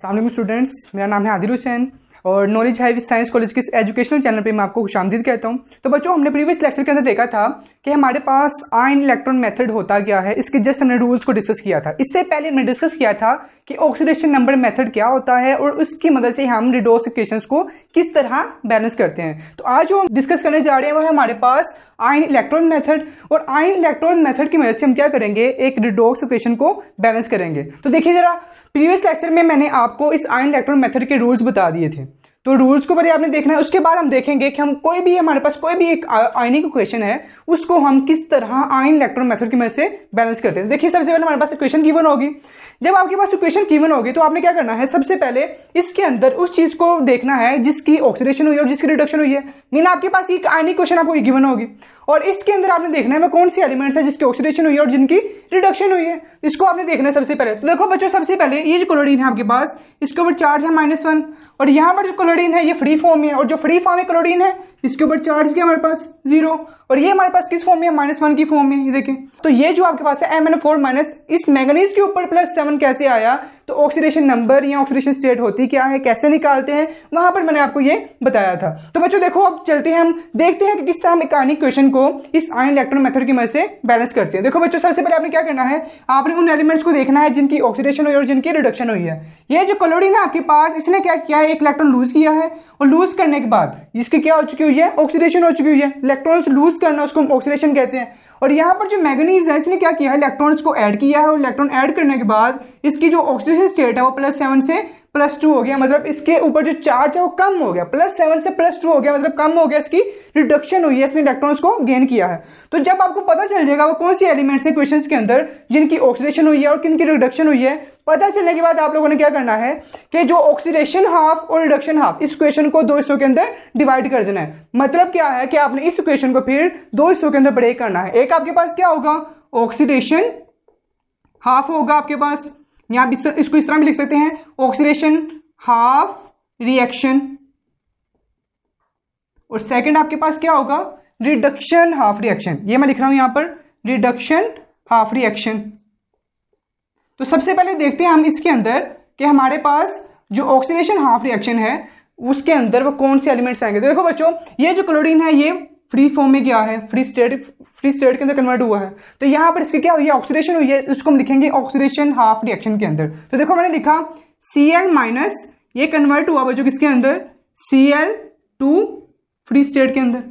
अस्सलाम वालेकुम स्टूडेंट्स, मेरा नाम है आदिल हुसैन और नॉलेज है विद साइंस कॉलेज के इस एजुकेशनल चैनल पे मैं आपको खुशामदीद कहता हूँ। तो बच्चों, हमने प्रीवियस लेक्चर के अंदर देखा था कि हमारे पास आयन इलेक्ट्रॉन मेथड होता क्या है, इसके जस्ट हमने रूल्स को डिस्कस किया था। इससे पहले हमने डिस्कस किया था कि ऑक्सीडेशन नंबर मेथड क्या होता है और उसकी मदद से हम रिडोक्स इक्वेशंस को किस तरह बैलेंस करते हैं। तो आज जो हम डिस्कस करने जा रहे हैं वो है हमारे पास आयन इलेक्ट्रॉन मेथड, और आयन इलेक्ट्रॉन मेथड की मदद से हम क्या करेंगे, एक रिडोक्स इक्वेशन को बैलेंस करेंगे। तो देखिए जरा, प्रीवियस लेक्चर में मैंने आपको इस आयन इलेक्ट्रॉन मेथड के रूल्स बता दिए थे, तो रूल्स को पहले आपने देखना है। उसके बाद हम देखेंगे कि हम कोई भी हमारे पास कोई भी एक आयनिक इक्वेशन है उसको हम किस तरह आयन इलेक्ट्रॉन मेथड की मदद से बैलेंस करते हैं। देखिए सबसे पहले हमारे पास इक्वेशन गिवन होगी। जब आपके पास इक्वेशन गिवन होगी तो आपने क्या करना है, सबसे पहले इसके अंदर उस चीज को देखना है जिसकी ऑक्सीडेशन हुई है और जिसकी रिडक्शन हुई है। मीन आपके पास एक आयनिक इक्वेशन आपको गिवन होगी और इसके अंदर आपने देखना है वो कौन सी एलिमेंट्स है जिसकी ऑक्सीडेशन हुई है और जिनकी रिडक्शन हुई है। इसको आपने देखना है सबसे पहले। तो देखो बच्चों, सबसे पहले ये जो क्लोरीन है आपके पास, इसके ऊपर चार्ज है -1 और यहाँ पर जो क्लोरीन है ये फ्री फॉर्म में है, और जो फ्री फॉर्म में क्लोरीन है इसके ऊपर चार्ज क्या हमारे पास 0, और ये हमारे पास किस फॉर्म में है, -1 की फॉर्म में। ये देखें, तो ये जो आपके पास है MnO4- इस मैंगनीज के ऊपर +7 कैसे आया, तो ऑक्सीडेशन नंबर या ऑक्सीडेशन स्टेट होती क्या है, कैसे निकालते हैं, वहां पर मैंने आपको ये बताया था। तो बच्चों देखो, अब चलते हैं, हम देखते हैं कि किस तरह हम एक आयनिक इक्वेशन को इस आयन इलेक्ट्रॉन मेथड की मदद से बैलेंस करते हैं। देखो बच्चों, सबसे पहले आपने क्या करना है, आपने उन एलिमेंट्स को देखना है जिनकी ऑक्सीडेशन हुई और जिनकी रिडक्शन हुई है। ये जो क्लोरीन है आपके पास, इसने क्या किया है, एक इलेक्ट्रॉन लूज किया है, और लूज करने के बाद इसकी क्या हो चुकी हुई है, ऑक्सीडेशन हो चुकी हुई है। इलेक्ट्रॉन्स लूज करना उसको हम ऑक्सीडेशन कहते हैं। और यहाँ पर जो मैंगनीज है इसने क्या किया है, इलेक्ट्रॉन्स को ऐड किया है, और इलेक्ट्रॉन ऐड करने के बाद इसकी जो ऑक्सीडेशन स्टेट है वो +7 से +2 हो गया, मतलब इसके ऊपर जो चार्ज है वो कम हो गया। +7 से +2 हो गया, मतलब कम हो गया, इसकी रिडक्शन हुई है, इसने इलेक्ट्रॉन्स को गेन किया है। तो जब आपको पता चल जाएगा वो कौन सी एलिमेंट्स है क्वेश्चंस के अंदर जिनकी ऑक्सीडेशन हुई है और किनकी रिडक्शन हुई है, पता चलने के बाद आप लोगों ने क्या करना है कि जो ऑक्सीडेशन हाफ और रिडक्शन हाफ, इस इक्वेशन को दो हिस्सों के अंदर डिवाइड कर देना है। मतलब क्या है कि आपने इस इक्वेशन को फिर दो हिस्सों के अंदर ब्रेक करना है। एक आपके पास क्या होगा, ऑक्सीडेशन हाफ होगा आपके पास, यहां इसको इस तरह भी लिख सकते हैं, ऑक्सीडेशन हाफ रिएक्शन, और सेकंड आपके पास क्या होगा, रिडक्शन हाफ रिएक्शन। ये मैं लिख रहा हूं यहां पर, रिडक्शन हाफ रिएक्शन। तो सबसे पहले देखते हैं हम इसके अंदर कि हमारे पास जो ऑक्सीडेशन हाफ रिएक्शन है उसके अंदर वो कौन से एलिमेंट्स आएंगे। तो देखो बच्चों, ये जो क्लोरीन है ये फ्री फॉर्म में क्या है, फ्री स्टेट के अंदर कन्वर्ट हुआ है। तो यहां पर इसकी क्या हुई है, ऑक्सीडेशन हुई है, उसको हम लिखेंगे ऑक्सीडेशन हाफ रिएक्शन के अंदर। तो देखो मैंने लिखा Cl-, ये कन्वर्ट हुआ बच्चों किसके अंदर, Cl2 फ्री स्टेट के अंदर।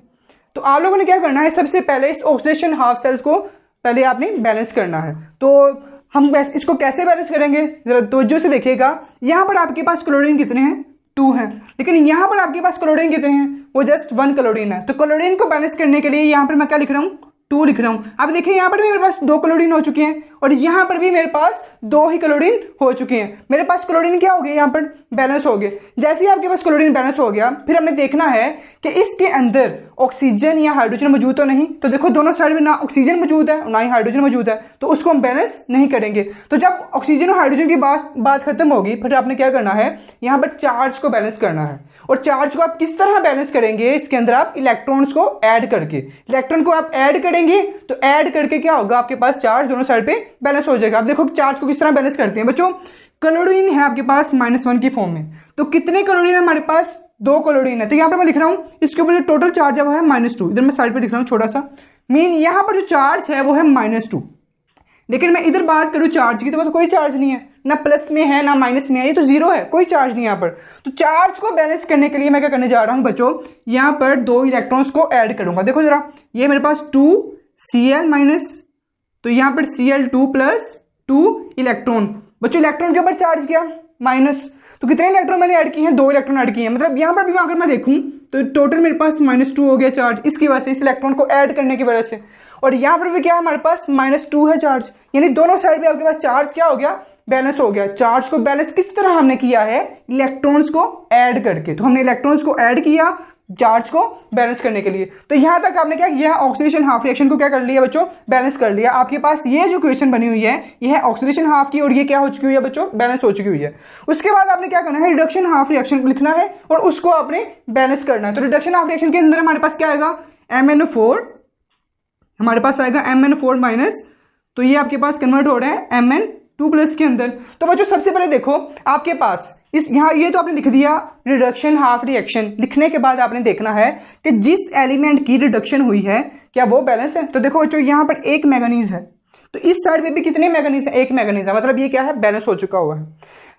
तो आप लोगों ने क्या करना है, सबसे पहले इस ऑक्सीडेशन हाफ सेल्स को पहले आपने बैलेंस करना है। तो हम इसको कैसे बैलेंस करेंगे, जरा तवज्जो से देखिएगा। यहां पर आपके पास क्लोरीन कितने हैं, 2 हैं, लेकिन यहां पर आपके पास क्लोरीन कितने हैं, वो जस्ट 1 क्लोरीन है। तो क्लोरीन को बैलेंस करने के लिए यहां पर मैं क्या लिख रहा हूं, 2 लिख रहा हूं। अब देखिए यहां पर भी मेरे पास 2 क्लोरीन हो चुके हैं और यहां पर भी मेरे पास 2 ही क्लोरीन हो चुके हैं। मेरे पास क्लोरीन क्या हो गया, यहां पर बैलेंस हो गए। जैसे ही आपके पास क्लोरीन बैलेंस हो गया, फिर हमने देखना है कि इसके अंदर ऑक्सीजन या हाइड्रोजन मौजूद तो नहीं। तो देखो दोनों साइड में ना ऑक्सीजन मौजूद है ना ही हाइड्रोजन मौजूद है, तो उसको हम बैलेंस नहीं करेंगे। तो जब ऑक्सीजन और हाइड्रोजन की बात खत्म होगी, फिर आपने क्या करना है, यहां पर चार्ज को बैलेंस करना है। और चार्ज को आप किस तरह बैलेंस करेंगे, इसके अंदर आप इलेक्ट्रॉन्स को ऐड करके, इलेक्ट्रॉन को आप ऐड करेंगे तो ऐड करके क्या होगा, आपके पास चार्ज दोनों साइड पे बैलेंस हो जाएगा। आप देखो चार्ज को किस तरह बैलेंस करते हैं बच्चों। क्लोरीन है आपके पास -1 की फॉर्म में, तो कितने क्लोरीन है हमारे पास, 2 क्लोरीन है। तो यहां पर मैं लिख रहा हूं इसके ऊपर जो टोटल चार्ज है वो है -2। इधर मैं साइड पे लिख रहा हूं छोटा सा, मीन यहां पर जो चार्ज है वो है -2, लेकिन मैं इधर बात करूं चार्ज की तो कोई चार्ज नहीं है, ना प्लस में है ना माइनस में है, ये तो 0 है, कोई चार्ज नहीं यहाँ पर। तो चार्ज को बैलेंस करने के लिए मैं क्या करने जा रहा हूं बच्चों, यहाँ पर 2 इलेक्ट्रॉन्स को ऐड करूंगा। देखो जरा, ये मेरे पास 2 Cl-, तो यहाँ पर Cl2+2 इलेक्ट्रॉन। बच्चों इलेक्ट्रॉन के ऊपर चार्ज किया माइनस, तो कितने इलेक्ट्रॉन मैंने ऐड किए हैं, 2 इलेक्ट्रॉन ऐड किए हैं। मतलब यहाँ पर भी अगर मैं देखूं तो टोटल मेरे पास -2 हो गया चार्ज, इसकी वजह से, इस इलेक्ट्रॉन को ऐड करने की वजह से। और यहाँ पर भी क्या है, हमारे पास -2 है चार्ज, यानी दोनों साइड पे आपके पास चार्ज क्या हो गया, बैलेंस हो गया। चार्ज को बैलेंस किस तरह हमने किया है, इलेक्ट्रॉन्स को ऐड करके। तो हमने इलेक्ट्रॉन्स को ऐड किया चार्ज को बैलेंस करने के लिए। तो यहां तक आपने क्या किया, ऑक्सीडेशन हाफ रिएक्शन को क्या कर लिया बच्चों, बैलेंस कर लिया। आपके पास ये जो इक्वेशन बनी हुई है ये है ऑक्सीडेशन हाफ की, और ये क्या हो चुकी हुई है बच्चों, बैलेंस हो चुकी हुई है। उसके बाद आपने क्या करना है, रिडक्शन हाफ रिएक्शन लिखना है और उसको आपने बैलेंस करना है। तो रिडक्शन हाफ रिएक्शन के अंदर हमारे पास क्या आएगा, MnO4, हमारे पास आएगा MnO4-, तो ये आपके पास कन्वर्ट हो रहा है 2+ के अंदर। तो बच्चों सबसे पहले देखो आपके पास इस यहाँ ये तो आपने लिख दिया रिडक्शन हाफ रिएक्शन। लिखने के बाद आपने देखना है कि जिस एलिमेंट की रिडक्शन हुई है क्या वो बैलेंस है। तो देखो बच्चों यहाँ पर एक मैंगनीज है, तो इस साइड पे भी कितने मैंगनीज है, एक मैंगनीज है, मतलब ये क्या है, बैलेंस हो चुका हुआ है।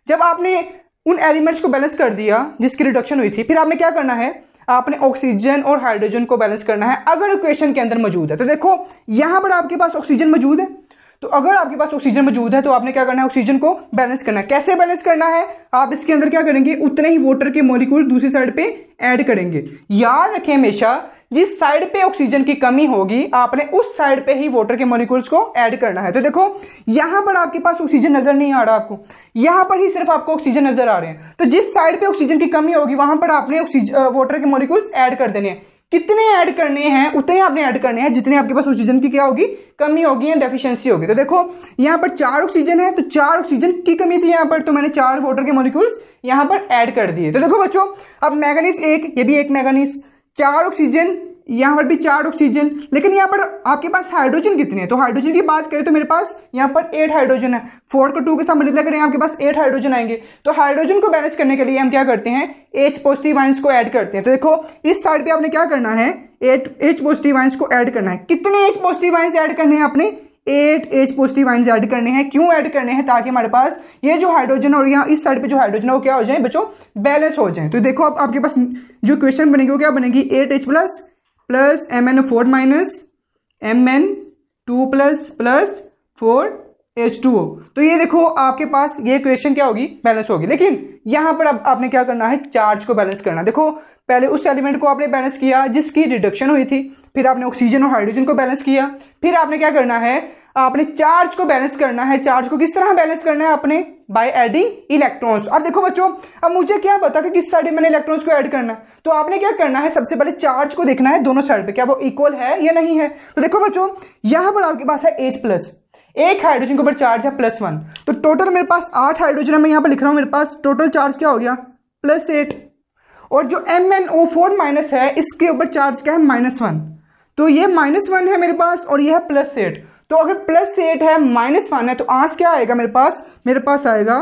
जब आपने उन एलिमेंट्स को बैलेंस कर दिया जिसकी रिडक्शन हुई थी, फिर आपने क्या करना है, आपने ऑक्सीजन और हाइड्रोजन को बैलेंस करना है अगर इक्वेशन के अंदर मौजूद है। तो देखो यहां पर आपके पास ऑक्सीजन मौजूद है, तो अगर आपके पास ऑक्सीजन मौजूद है तो आपने क्या करना है, ऑक्सीजन को बैलेंस करना है। कैसे बैलेंस करना है, आप इसके अंदर क्या करेंगे, उतने ही वाटर के मॉलिक्यूल दूसरी साइड पे ऐड करेंगे। याद रखें हमेशा जिस साइड पे ऑक्सीजन की कमी होगी आपने उस साइड पे ही वाटर के मॉलिक्यूल्स को ऐड करना है। तो देखो यहां पर आपके पास ऑक्सीजन नजर नहीं आ रहा, आपको यहां पर ही सिर्फ आपको ऑक्सीजन नजर आ रहे हैं। तो जिस साइड पे ऑक्सीजन की कमी होगी वहां पर आपने वाटर के मॉलिक्यूल्स ऐड कर देने हैं। कितने ऐड करने हैं, उतने आपने ऐड करने हैं जितने आपके पास ऑक्सीजन की क्या होगी, कमी होगी या डेफिशिएंसी होगी। तो देखो यहां पर 4 ऑक्सीजन है, तो 4 ऑक्सीजन की कमी थी यहां पर, तो मैंने 4 वाटर के मॉलिक्यूल्स यहां पर ऐड कर दिए। तो देखो बच्चों अब मैंगनीज एक, ये भी एक मैंगनीज, 4 ऑक्सीजन, यहां पर भी 4 ऑक्सीजन, लेकिन यहां पर आपके पास हाइड्रोजन कितने हैं, तो हाइड्रोजन की बात करें तो मेरे पास यहां पर 8 हाइड्रोजन है। 4 को 2 के साथ मल्टीप्लाई करें आपके पास 8 हाइड्रोजन आएंगे। तो हाइड्रोजन को बैलेंस करने के लिए हम क्या करते हैं, H पॉजिटिव आयंस को ऐड करते हैं। तो देखो इस साइड पे आपने क्या करना है, 8 H पॉजिटिव आयंस को ऐड करना है। कितने H पॉजिटिव आयंस ऐड करने हैं आपने, 8 H पॉजिटिव आयंस ऐड करने हैं। क्यों ऐड करने हैं, ताकि हमारे पास ये जो हाइड्रोजन और यहाँ इस साइड पे जो हाइड्रोजन है वो क्या हो जाए बच्चों, बैलेंस हो जाए। तो देखो अब आपके पास जो इक्वेशन बनेगी वो क्या बनेगी, 8H plus MnO4 minus Mn2 plus 4H2O। तो ये देखो आपके पास ये इक्वेशन क्या होगी, बैलेंस होगी। लेकिन यहां पर अब आपने क्या करना है, चार्ज को बैलेंस करना। देखो पहले उस एलिमेंट को आपने बैलेंस किया जिसकी रिडक्शन हुई थी, फिर आपने ऑक्सीजन और हाइड्रोजन को बैलेंस किया, फिर आपने क्या करना है, आपने चार्ज को बैलेंस करना है। चार्ज को किस तरह बैलेंस करना है आपने, बाय एडिंग इलेक्ट्रॉन्स। अब देखो बच्चों अब मुझे क्या पता कि किस साइड में मैंने इलेक्ट्रॉन्स को ऐड करना है, तो आपने क्या करना है, सबसे पहले चार्ज को देखना है दोनों साइड पे क्या वो इक्वल है या नहीं है। तो देखो बच्चों यहां पर आपके पास है H+, एक हाइड्रोजन के ऊपर चार्ज है +1, तो टोटल मेरे पास 8 हाइड्रोजन है। मैं यहां पर लिख रहा हूं मेरे पास टोटल चार्ज क्या हो गया, +8, और जो MnO4 माइनस है इसके ऊपर चार्ज क्या है, -1, तो ये -1 है मेरे पास और ये है +8। तो अगर +8 है -1 है तो आंस क्या आएगा मेरे पास आएगा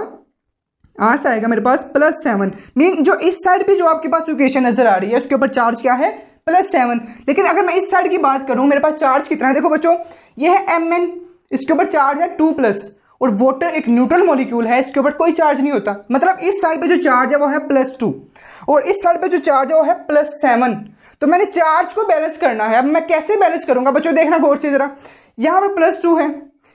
आंस आएगा मेरे पास +7। मीन जो इस साइड पे जो आपके पास इक्वेशन नजर आ रही है उसके ऊपर चार्ज क्या है, +7। लेकिन अगर मैं इस साइड की बात करूं मेरे पास चार्ज कितना है, देखो बच्चों ये है Mn, इसके ऊपर चार्ज है 2+, और वाटर एक न्यूट्रल मॉलिक्यूल है, इसके ऊपर कोई चार्ज नहीं होता। मतलब इस साइड पे जो चार्ज है वो है +2 और इस साइड पे जो चार्ज है वो है +7। तो मैंने चार्ज को बैलेंस करना है। अब मैं कैसे बैलेंस करूंगा बच्चों, देखना गौर से जरा, यहां पर +2 है,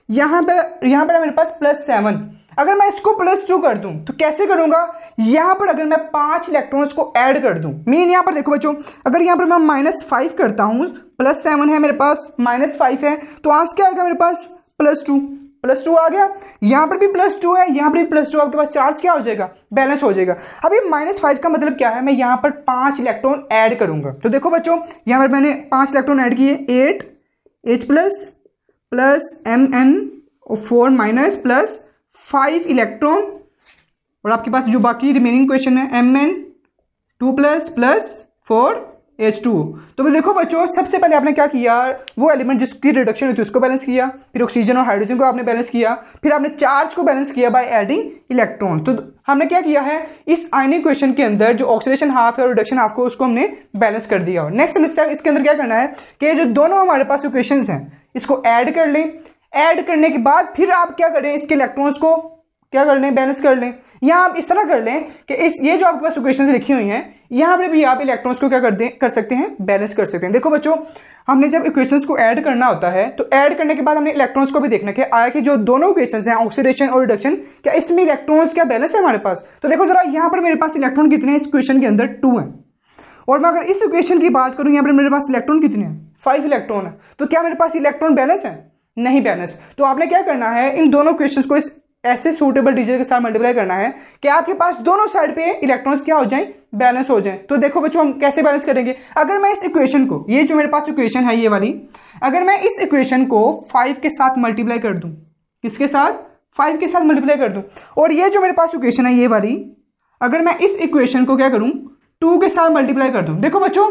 यहां पर मेरे पास +7। अगर मैं इसको +2 कर दूं तो कैसे करूंगा, यहां पर अगर मैं 5 इलेक्ट्रॉन्स को ऐड कर दूं, मीन यहां पर देखो बच्चों अगर यहां पर मैं -5 करता हूं, +7 है मेरे पास, -5 है, तो आंसर क्या आएगा मेरे पास, +2 आ गया। यहां पर भी +2 है, यहां पर भी +2, आपके पास चार्ज क्या हो जाएगा, बैलेंस हो जाएगा। अब ये -5 का मतलब क्या है, मैं यहां पर 5 इलेक्ट्रॉन ऐड करूंगा। तो देखो बच्चों यहां पर मैंने 5 इलेक्ट्रॉन ऐड किए, 8H plus MnO4 minus plus 5 electron, और आपके पास जो बाकी रिमेनिंग क्वेश्चन है Mn2 प्लस 4H2O। तो देखो बच्चों सबसे पहले आपने क्या किया, वो एलिमेंट जिसकी रिडक्शन हुई थी उसको बैलेंस किया, फिर ऑक्सीजन और हाइड्रोजन को आपने बैलेंस किया, फिर आपने चार्ज को बैलेंस किया बाय एडिंग इलेक्ट्रॉन। तो हमने क्या किया है, इस आयनिक इक्वेशन के अंदर जो ऑक्सीडेशन हाफ है और रिडक्शन हाफ को उसको हमने बैलेंस कर दिया। और नेक्स्ट स्टेप इसके अंदर क्या करना है कि जो दोनों हमारे पास इक्वेशंस हैं इसको ऐड कर लें। ऐड करने के बाद फिर आप क्या करें, इसके इलेक्ट्रॉन्स को क्या कर लें, बैलेंस कर लें। या आप इस तरह कर लें कि ये जो आपके पास इक्वेशंस लिखी हुई हैं यहां पर भी आप इलेक्ट्रॉन्स को क्या कर सकते हैं, बैलेंस कर सकते हैं। देखो बच्चों हमने जब इक्वेशंस को ऐड करना होता है तो ऐड करने के बाद हमने इलेक्ट्रॉन्स को भी देखना कि आया कि जो दोनों इक्वेशंस हैं ऑक्सीडेशन और रिडक्शन, क्या इसमें इलेक्ट्रॉन्स क्या बैलेंस है हमारे पास। तो देखो जरा यहां पर मेरे पास इलेक्ट्रॉन कितने हैं, इस इक्वेशन के अंदर 2 हैं, और मैं अगर इस इक्वेशन की बात करूं यहां पर मेरे पास इलेक्ट्रॉन कितने हैं, 5 इलेक्ट्रॉन है। तो क्या मेरे पास इलेक्ट्रॉन बैलेंस है, नहीं बैलेंस। तो आपने क्या करना है, इन दोनों इक्वेशंस को इस ऐसे सूटेबल डिजिट के साथ मल्टीप्लाई करना है कि आपके पास दोनों साइड पे इलेक्ट्रॉन्स क्या हो जाएं, बैलेंस हो जाएं। तो देखो बच्चों हम कैसे बैलेंस करेंगे, अगर मैं इस इक्वेशन को, ये जो मेरे पास इक्वेशन है ये वाली, अगर मैं इस इक्वेशन को 5 के साथ मल्टीप्लाई कर दूं, किसके साथ, 5 के साथ मल्टीप्लाई कर दूं, और ये जो मेरे पास इक्वेशन है ये वाली, अगर मैं इस इक्वेशन को क्या करूं 2 के साथ मल्टीप्लाई कर दूं। देखो बच्चों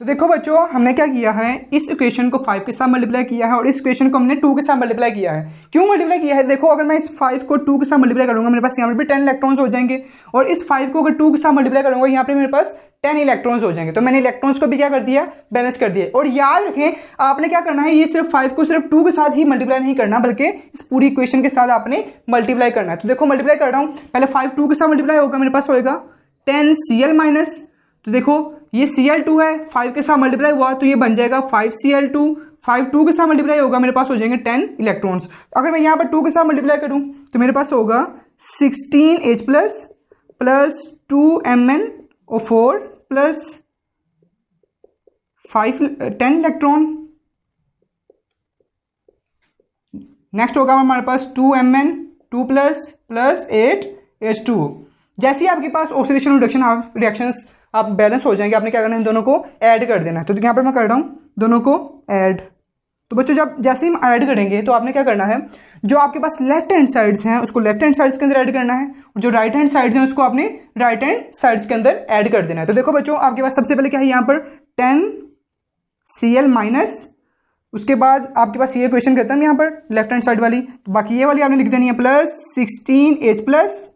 तो देखो बच्चों, हमने क्या किया है, इस इक्वेशन को 5 के साथ मल्टीप्लाई किया है और इस इक्वेशन को हमने 2 के साथ मल्टीप्लाई किया है। क्यों मल्टीप्लाई किया है? देखो, अगर मैं इस 5 को 2 के साथ मल्टीप्लाई करूंगा, मेरे पास यहाँ पर भी 10 इलेक्ट्रॉन्स हो जाएंगे, और इस 5 को अगर 2 के साथ मल्टीप्लाई करूंगा, यहाँ पे मेरे पास 10 इलेक्ट्रॉन्स हो जाएंगे। तो मैंने इलेक्ट्रॉन्स को भी क्या कर दिया, बैलेंस कर दिया। और याद रखें, आपने क्या करना है, ये सिर्फ 5 को सिर्फ 2 के साथ ही मल्टीप्लाई नहीं करना, बल्कि इस पूरी इक्वेशन के साथ आपने मल्टीप्लाई करना है। तो देखो मल्टीप्लाई कर रहा हूँ, पहले 5 2 के साथ मल्टीप्लाई होगा, मेरे पास होगा 10 Cl माइनस, तो देखो ये Cl2 है, 5 के साथ मल्टीप्लाई हुआ तो ये बन जाएगा 5Cl2, 5 2 के साथ मल्टीप्लाई होगा, मेरे पास हो जाएंगे 10 इलेक्ट्रॉन्स। अगर मैं यहाँ पर 2 के साथ मल्टीप्लाई करूँ तो मेरे पास होगा 16H plus 2Mn4 plus 10 electron. Next होगा हमारे पास 2Mn2 प्लस 8H2। जैसे ही आपके पास ऑक्सीडेशन और रिडक्शन हाफ रिएक्शंस आप बैलेंस हो जाएंगे, आपने क्या करना है, दोनों को ऐड कर देना है। तो यहाँ पर मैं कर रहा हूँ दोनों को ऐड। तो बच्चों, जब जैसे ही हम ऐड करेंगे तो आपने क्या करना है, जो आपके पास लेफ्ट हैंड साइड्स हैं उसको लेफ्ट हैंड साइड्स के अंदर ऐड करना है, और जो राइट हैंड साइड्स हैं उसको आपने राइट हैंड साइड्स के अंदर ऐड कर देना है। तो देखो बच्चों, आपके पास सबसे पहले क्या है, यहाँ पर 10 Cl माइनस, उसके बाद आपके पास ये इक्वेशन खत्म यहाँ पर लेफ्ट हैंड साइड वाली, तो बाकी ये वाली आपने लिख देनी है plus 16H plus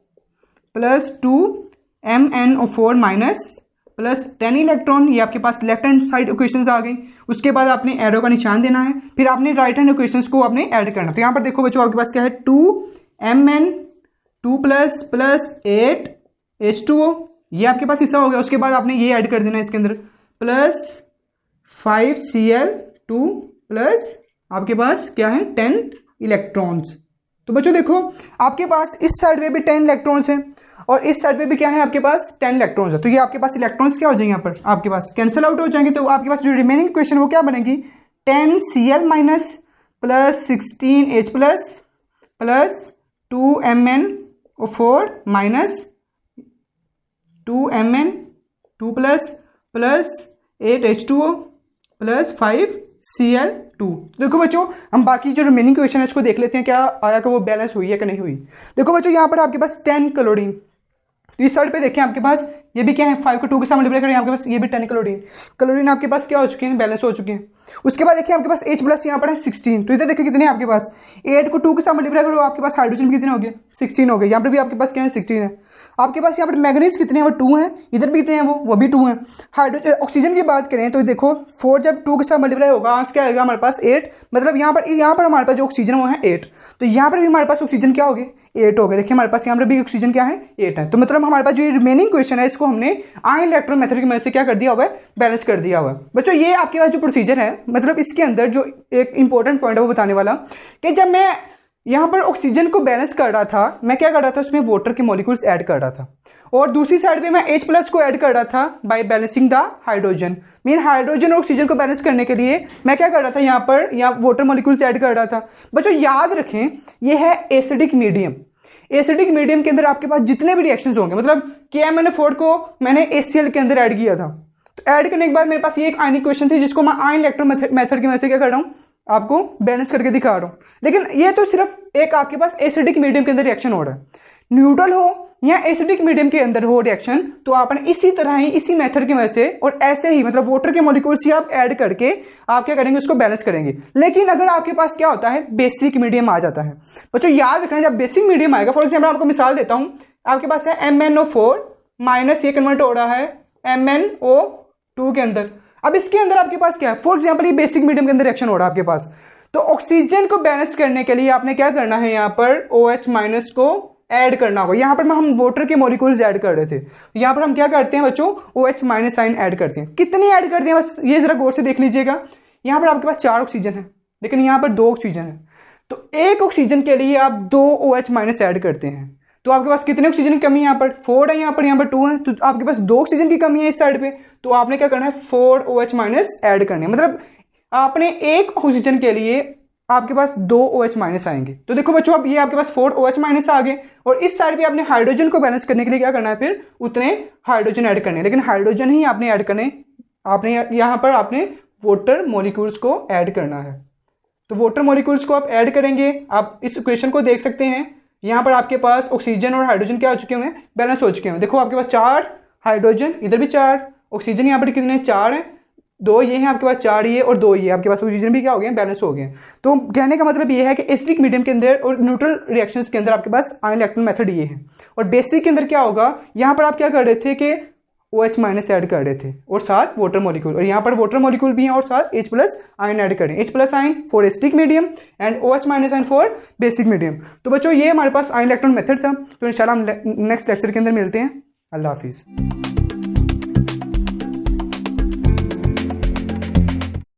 2Mn4 minus plus 10 electron. ये आपके पास लेफ्ट हैंड साइड इक्वेशंस आ गई। उसके बाद आपने एरो का निशान देना है, फिर आपने राइट हैंड इक्वेशंस को आपने ऐड करना। तो यहाँ पर देखो बच्चों, आपके पास क्या है, 2Mn2 प्लस 8H2O, ये आपके पास हिस्सा हो गया। उसके बाद आपने ये ऐड कर देना है इसके अंदर, प्लस 5Cl2 प्लस आपके पास क्या है, 10 इलेक्ट्रॉन्स। तो बच्चों देखो, आपके पास इस साइड पे भी 10 इलेक्ट्रॉन्स हैं और इस साइड पे भी क्या है, आपके पास 10 इलेक्ट्रॉन्स है। तो ये आपके पास इलेक्ट्रॉन्स क्या हो जाएंगे, यहाँ पर आपके पास कैंसिल आउट हो जाएंगे। तो आपके पास जो रिमेनिंग इक्वेशन वो क्या बनेगी, 10 Cl minus plus 16H plus 2Mn4 minus 2Mn2 plus 8H2O plus 5Cl2। देखो बच्चों, हम बाकी जो रिमेनिंग क्वेश्चन है इसको देख लेते हैं, क्या आया कि वो बैलेंस हुई है कि नहीं हुई। देखो बच्चों, यहाँ पर आपके पास 10 क्लोरीन, तो इस साइड पे देखें आपके पास ये भी क्या है, 5 को 2 के साथ मल्टीप्लाई करें, आपके पास ये भी 10 क्लोरीन आपके पास क्या हो चुके हैं, बैलेंस हो चुके हैं। उसके बाद देखिए आपके पास H प्लस यहाँ पर है 16, तो इधर देखिए कितने हैं आपके पास, 8 को 2 के साथ मल्टीप्लाई करो, आपके पास हाइड्रोजन कितने हो गए, 16 हो गए। यहाँ पर भी आपके पास क्या है, 16 है। आपके पास यहाँ पर मैग्नीज कितने हैं, वो 2 हैं। इधर भी कितने हैं, वो भी 2 हैं। हाइड्रोजन ऑक्सीजन की बात करें तो देखो 4 जब 2 के साथ मल्टीप्लाई होगा, आंसर क्या आएगा हमारे पास 8, मतलब यहाँ पर हमारे पास जो ऑक्सीजन वो है 8, तो यहाँ पर भी हमारे पास ऑक्सीजन क्या हो गए, 8 हो गए। देखिए हमारे पास यहाँ पर भी ऑक्सीजन क्या है, 8 है। तो मतलब हमारे पास जो रिमेनिंग क्वेश्चन है इसको हमने आयन इलेक्ट्रॉन मेथड की मदद से क्या कर दिया हुआ है, बैलेंस कर दिया हुआ है। बच्चों, ये आपके पास जो प्रोसीजर है, मतलब इसके अंदर जो एक इंपॉर्टेंट पॉइंट है वो बताने वाला, कि जब मैं यहाँ पर ऑक्सीजन को बैलेंस कर रहा था, मैं क्या कर रहा था, उसमें वाटर के मॉलिक्यूल्स ऐड कर रहा था, और दूसरी साइड पे मैं H प्लस को ऐड कर रहा था by balancing the hydrogen. Mean hydrogen और ऑक्सीजन को बैलेंस करने के लिए मैं क्या कर रहा था, यहाँ पर वाटर मॉलिक्यूल्स ऐड कर रहा था। बच्चों याद रखें, ये है एसिडिक मीडियम। एसिडिक मीडियम के अंदर आपके पास जितने भी रिएक्शंस होंगे, मतलब KMnO4 को मैंने HCl के अंदर ऐड किया था, तो ऐड करने के बाद मेरे पास ये एक आयनिक क्वेश्चन थी जिसको मैं आयन इलेक्ट्रॉन मेथड की मदद से क्या कर रहा हूँ, आपको बैलेंस करके दिखा रहा हूँ। लेकिन ये तो सिर्फ एक आपके पास एसिडिक मीडियम के अंदर रिएक्शन हो रहा है। न्यूट्रल हो या एसिडिक मीडियम के अंदर हो रिएक्शन, तो आपने इसी तरह ही इसी मेथड की वजह से और ऐसे ही मतलब वाटर के मॉलिक्यूल्स ही आप ऐड करके आप क्या करेंगे, उसको बैलेंस करेंगे। लेकिन अगर आपके पास क्या होता है, बेसिक मीडियम आ जाता है। बच्चों याद रखना, जब बेसिक मीडियम आएगा, फॉर एग्जाम्पल आपको मिसाल देता हूं, आपके पास है MnO4 माइनस ये कन्वर्ट हो रहा है MnO2 के अंदर। अब इसके अंदर आपके पास क्या है, फॉर एग्जाम्पल ये बेसिक मीडियम के अंदर रिएक्शन हो रहा है आपके पास, तो ऑक्सीजन को बैलेंस करने के लिए आपने क्या करना है, यहाँ पर OH माइनस को ऐड करना होगा। यहाँ पर हम वाटर के मॉलिक्यूल्स ऐड कर रहे थे, यहाँ पर हम क्या करते हैं बच्चों, OH माइनस साइन ऐड करते हैं। कितनी ऐड करते हैं, बस ये जरा गौर से देख लीजिएगा। यहाँ पर आपके पास 4 ऑक्सीजन है, लेकिन यहाँ पर 2 ऑक्सीजन है, तो एक ऑक्सीजन के लिए आप 2 OH माइनस ऐड करते हैं, तो आपके पास कितने ऑक्सीजन की कमी है, यहाँ पर 4 है, यहाँ पर 2 है, तो आपके पास 2 ऑक्सीजन की कमी है इस साइड पे, तो आपने क्या करना है, 4 OH माइनस ऐड करने हैं। मतलब आपने एक ऑक्सीजन के लिए आपके पास 2 OH माइनस आएंगे। तो देखो बच्चों, अब ये आपके पास 4 OH माइनस आ गए, और इस साइड पे आपने हाइड्रोजन को बैलेंस करने के लिए क्या करना है, फिर उतने हाइड्रोजन ऐड करने हैं। लेकिन हाइड्रोजन ही आपने ऐड करने, आपने यहाँ पर आपने वाटर मॉलिक्यूल्स को ऐड करना है। तो वाटर मॉलिक्यूल्स को आप ऐड करेंगे। आप इस इक्वेशन को देख सकते हैं, यहाँ पर आपके पास ऑक्सीजन और हाइड्रोजन क्या हो चुके हैं, बैलेंस हो चुके हैं। देखो आपके पास 4 हाइड्रोजन, इधर भी 4 ऑक्सीजन, यहाँ पर कितने 4 हैं, 2 ये हैं आपके पास, 4 ये और 2 ये आपके पास ऑक्सीजन भी क्या हो गए, बैलेंस हो गए। तो कहने का मतलब ये है कि एसिडिक मीडियम के अंदर और न्यूट्रल रिएक्शंस के अंदर आपके पास आयन इलेक्ट्रॉन मेथड ये है। और बेसिक के अंदर क्या होगा, यहाँ पर आप क्या कर रहे थे कि OH माइनस ऐड कर रहे थे और साथ वाटर मॉलिक्यूल, और यहाँ पर वाटर मॉलिक्यूल भी हैं और साथ H प्लस आयन ऐड करें। H plus ion for acidic medium and OH minus ion for basic medium. तो बच्चों ये हमारे पास आयन इलेक्ट्रॉन मेथड था। तो इंशाल्लाह हम नेक्स्ट लेक्चर के अंदर मिलते हैं। अल्लाह हाफिज़।